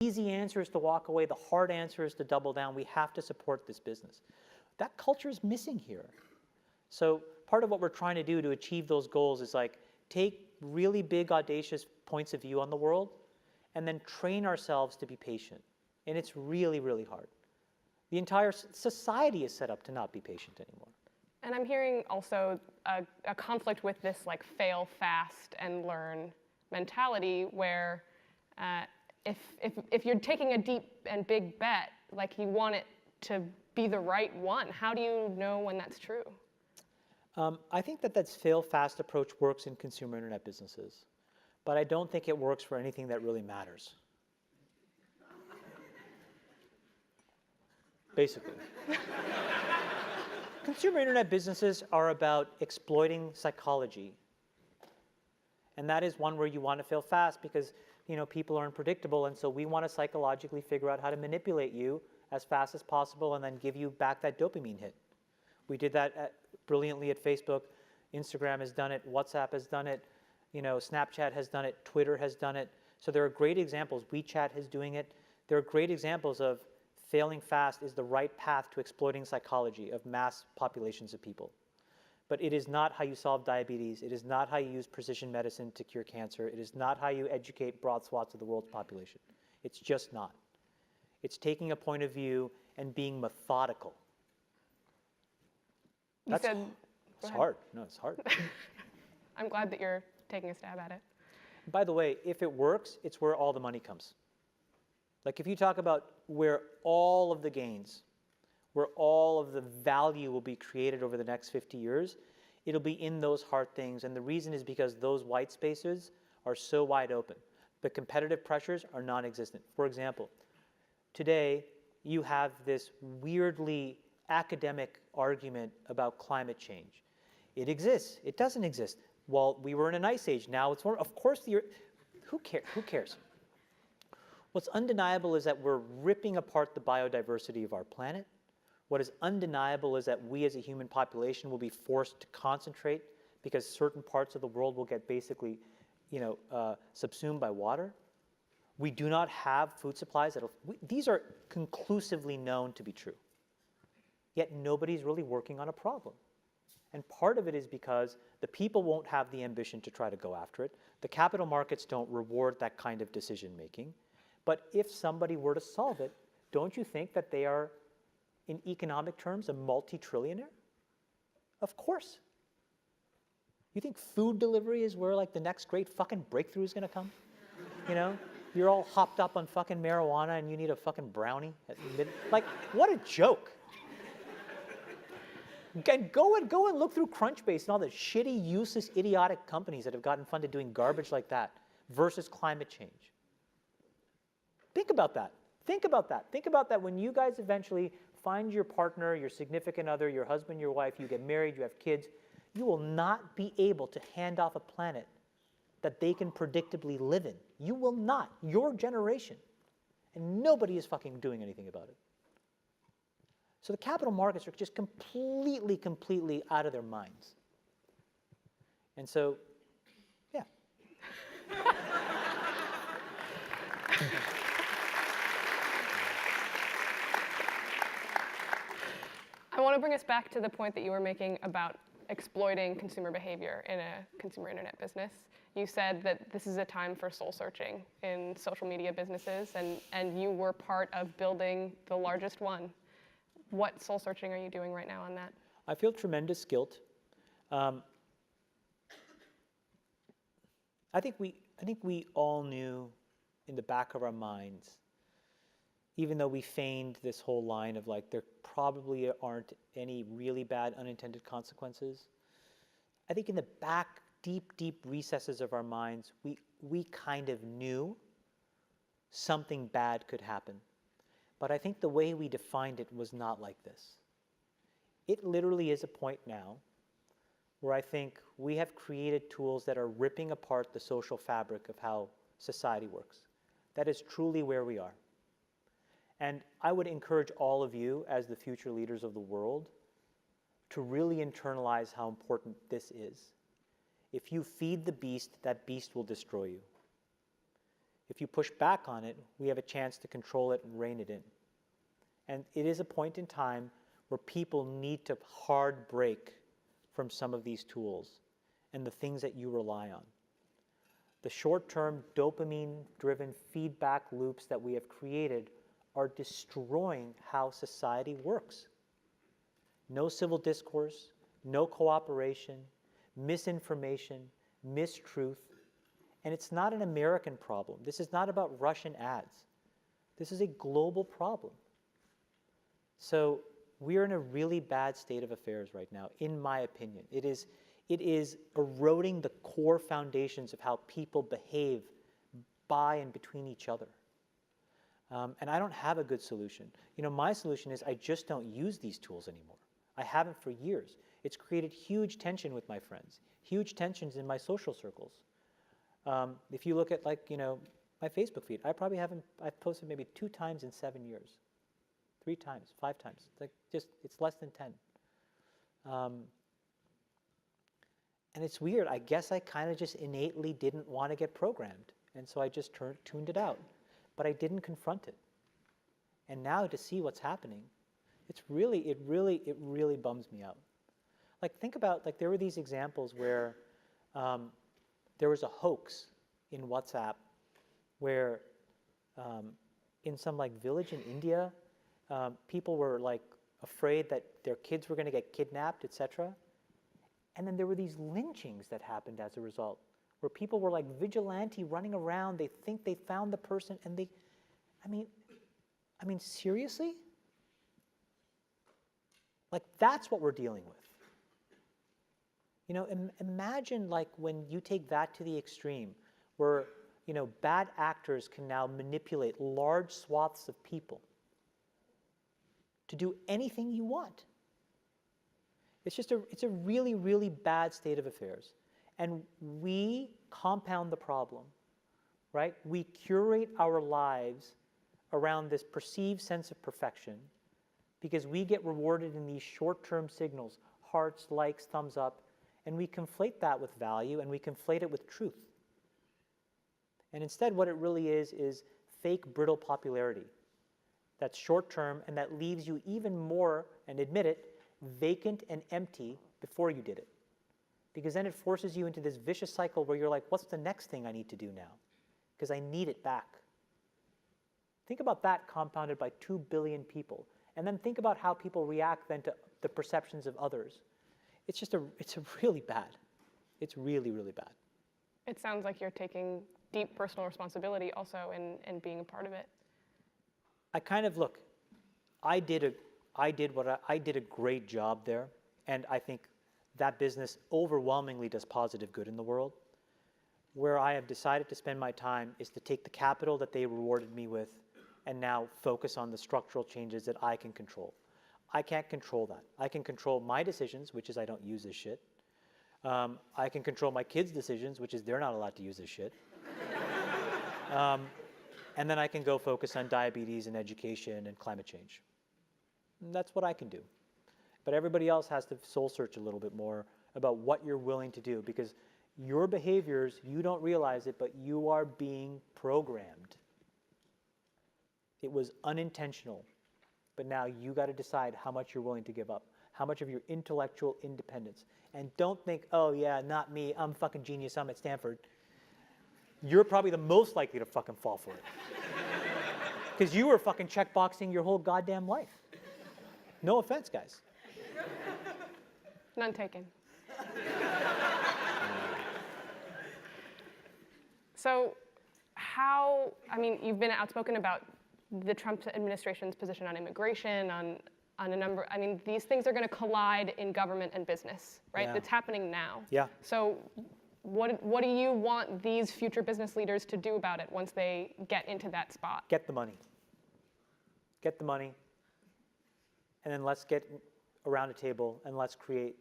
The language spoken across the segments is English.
easy answer is to walk away. The hard answer is to double down. We have to support this business. That culture is missing here. So part of what we're trying to do to achieve those goals is like take really big, audacious points of view on the world and then train ourselves to be patient. And it's really, really hard. The entire society is set up to not be patient anymore. And I'm hearing also a conflict with this like fail fast and learn mentality where if you're taking a deep and big bet, like you want it to be the right one, how do you know when that's true? I think that fail fast approach works in consumer internet businesses, but I don't think it works for anything that really matters. Basically. Consumer internet businesses are about exploiting psychology. And that is one where you want to fail fast because people are unpredictable, and so we want to psychologically figure out how to manipulate you as fast as possible and then give you back that dopamine hit. We did that brilliantly at Facebook. Instagram has done it. WhatsApp has done it. Snapchat has done it. Twitter has done it. So there are great examples. WeChat is doing it. There are great examples of failing fast is the right path to exploiting psychology of mass populations of people. But it is not how you solve diabetes. It is not how you use precision medicine to cure cancer. It is not how you educate broad swaths of the world's population. It's just not. It's taking a point of view and being methodical. It's hard. No, it's hard. I'm glad that you're taking a stab at it. By the way, if it works, it's where all the money comes. Like if you talk about where all of the gains, where all of the value will be created over the next 50 years, it'll be in those hard things. And the reason is because those white spaces are so wide open. The competitive pressures are non-existent. For example, today you have this weirdly academic argument about climate change. It exists. It doesn't exist. Well, we were in an ice age. Now it's warm. Of course, who cares? What's undeniable is that we're ripping apart the biodiversity of our planet. What is undeniable is that we as a human population will be forced to concentrate because certain parts of the world will get basically, subsumed by water. We do not have food supplies. These are conclusively known to be true. Yet nobody's really working on a problem. And part of it is because the people won't have the ambition to try to go after it. The capital markets don't reward that kind of decision making. But if somebody were to solve it, don't you think that they are, in economic terms, a multi-trillionaire? Of course. You think food delivery is where like the next great fucking breakthrough is going to come? You're all hopped up on fucking marijuana and you need a fucking brownie at midnight. Like, what a joke. And go and look through Crunchbase and all the shitty, useless, idiotic companies that have gotten funded doing garbage like that versus climate change. Think about that. Think about that. Think about that when you guys eventually find your partner, your significant other, your husband, your wife, you get married, you have kids, you will not be able to hand off a planet that they can predictably live in. You will not. Your generation. And nobody is fucking doing anything about it. So the capital markets are just completely out of their minds. And so, yeah. I want to bring us back to the point that you were making about exploiting consumer behavior in a consumer internet business. You said that this is a time for soul searching in social media businesses, and you were part of building the largest one. What soul searching are you doing right now on that? I feel tremendous guilt. I think we all knew in the back of our minds, even though we feigned this whole line of like there probably aren't any really bad unintended consequences. I think in the back, deep recesses of our minds, we kind of knew something bad could happen. But I think the way we defined it was not like this. It literally is a point now where I think we have created tools that are ripping apart the social fabric of how society works. That is truly where we are. And I would encourage all of you as the future leaders of the world to really internalize how important this is. If you feed the beast, that beast will destroy you. If you push back on it, we have a chance to control it and rein it in. And it is a point in time where people need to hard break from some of these tools and the things that you rely on. The short-term dopamine-driven feedback loops that we have created are destroying how society works. No civil discourse, no cooperation, misinformation, mistruth. And it's not an American problem. This is not about Russian ads. This is a global problem. So we're in a really bad state of affairs right now, in my opinion. It is eroding the core foundations of how people behave by and between each other. And I don't have a good solution. You know, my solution is I just don't use these tools anymore. I haven't for years. It's created huge tension with my friends, huge tensions in my social circles. If you look at, like, you know, my Facebook feed, I've posted maybe 2 times in 7 years, 3 times, 5 times. It's less than 10. And it's weird. I guess I kind of just innately didn't want to get programmed. And so I just tuned it out. But I didn't confront it. And now to see what's happening, it really bums me out. Like, think about, like, there were these examples where there was a hoax in WhatsApp where in some, like, village in India, people were, like, afraid that their kids were going to get kidnapped, etc. And then there were these lynchings that happened as a result, where people were like vigilante running around. They think they found the person, and I mean, seriously? Like, that's what we're dealing with. You know, imagine, like, when you take that to the extreme, where, you know, bad actors can now manipulate large swaths of people to do anything you want. It's a really, really bad state of affairs. And we compound the problem, right? We curate our lives around this perceived sense of perfection because we get rewarded in these short-term signals, hearts, likes, thumbs up, and we conflate that with value and we conflate it with truth. And instead, what it really is fake, brittle popularity that's short-term and that leaves you even more, and admit it, vacant and empty before you did it. Because then it forces you into this vicious cycle where you're like, what's the next thing I need to do now? Because I need it back. Think about that compounded by 2 billion people. And then think about how people react then to the perceptions of others. It's really bad. It's really, really bad. It sounds like you're taking deep personal responsibility also in being a part of it. I kind of, look, I did a great job there, and I think that business overwhelmingly does positive good in the world. Where I have decided to spend my time is to take the capital that they rewarded me with and now focus on the structural changes that I can control. I can't control that. I can control my decisions, which is I don't use this shit. I can control my kids' decisions, which is they're not allowed to use this shit. And then I can go focus on diabetes and education and climate change. And that's what I can do. But everybody else has to soul search a little bit more about what you're willing to do, because your behaviors, you don't realize it, but you are being programmed. It was unintentional, but now you got to decide how much you're willing to give up, how much of your intellectual independence. And don't think, oh yeah, not me, I'm fucking genius, I'm at Stanford. You're probably the most likely to fucking fall for it. Because you were fucking checkboxing your whole goddamn life. No offense, guys. None taken. So you've been outspoken about the Trump administration's position on immigration, on a number, these things are going to collide in government and business, right? Yeah. It's happening now. Yeah. So what do you want these future business leaders to do about it once they get into that spot? Get the money. Get the money. And then let's get around a table and let's create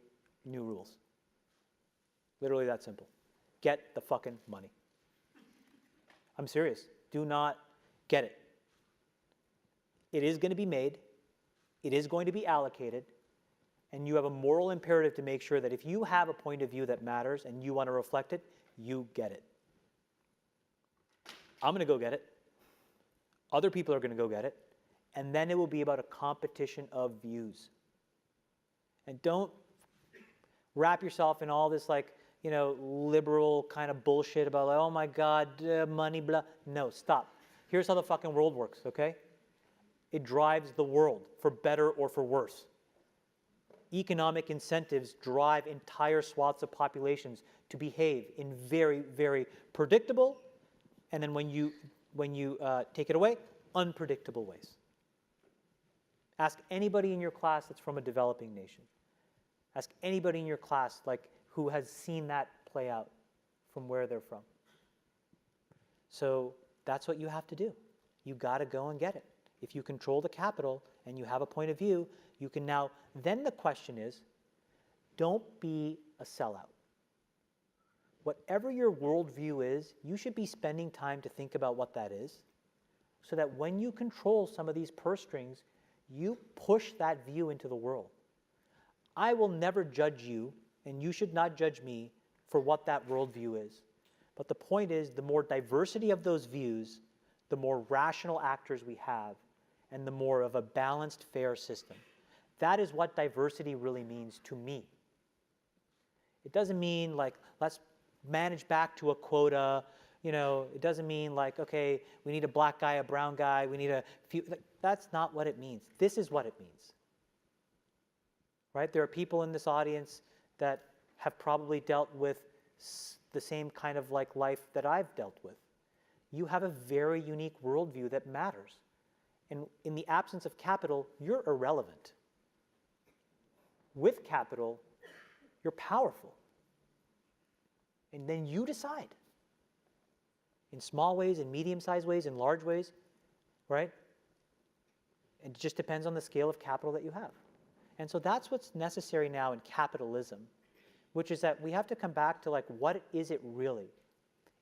new rules. Literally that simple. Get the fucking money. I'm serious. Do not get it. It is going to be made. It is going to be allocated. And you have a moral imperative to make sure that if you have a point of view that matters and you want to reflect it, you get it. I'm going to go get it. Other people are going to go get it. And then it will be about a competition of views. And don't wrap yourself in all this like, liberal kind of bullshit about, like, oh my God, money, blah. No, stop. Here's how the fucking world works, okay? It drives the world, for better or for worse. Economic incentives drive entire swaths of populations to behave in very, very predictable, and then when you take it away, unpredictable ways. Ask anybody in your class that's from a developing nation. Ask anybody in your class who has seen that play out from where they're from. So that's what you have to do. You got to go and get it. If you control the capital and you have a point of view, you can now, then the question is, don't be a sellout. Whatever your worldview is, you should be spending time to think about what that is, so that when you control some of these purse strings, you push that view into the world. I will never judge you, and you should not judge me for what that worldview is. But the point is, the more diversity of those views, the more rational actors we have, and the more of a balanced, fair system. That is what diversity really means to me. It doesn't mean let's manage back to a quota. It doesn't mean okay, we need a black guy, a brown guy, we need a few. That's not what it means. This is what it means. Right? There are people in this audience that have probably dealt with the same kind of life that I've dealt with. You have a very unique worldview that matters. And in the absence of capital, you're irrelevant. With capital, you're powerful. And then you decide. In small ways, in medium-sized ways, in large ways, right? It just depends on the scale of capital that you have. And so that's what's necessary now in capitalism, which is that we have to come back to what is it really?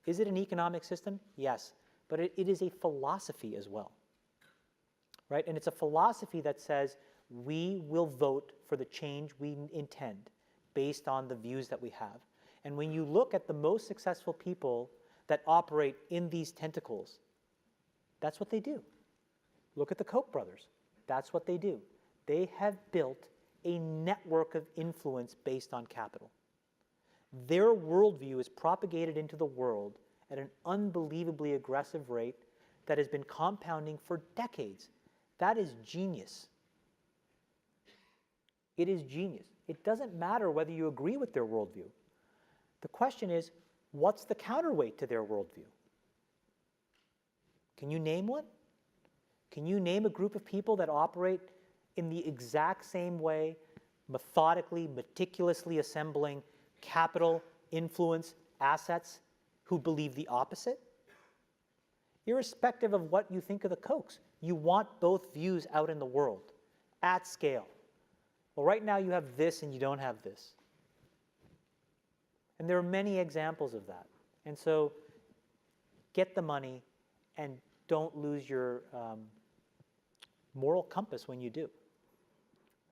Is it an economic system? Yes. But it is a philosophy as well. Right? And it's a philosophy that says we will vote for the change we intend based on the views that we have. And when you look at the most successful people that operate in these tentacles, that's what they do. Look at the Koch brothers. That's what they do. They have built a network of influence based on capital. Their worldview is propagated into the world at an unbelievably aggressive rate that has been compounding for decades. That is genius. It is genius. It doesn't matter whether you agree with their worldview. The question is, what's the counterweight to their worldview? Can you name one? Can you name a group of people that operate in the exact same way, methodically, meticulously assembling capital, influence, assets, who believe the opposite? Irrespective of what you think of the Kochs, you want both views out in the world, at scale. Well, right now you have this and you don't have this. And there are many examples of that. And so get the money and don't lose your moral compass when you do.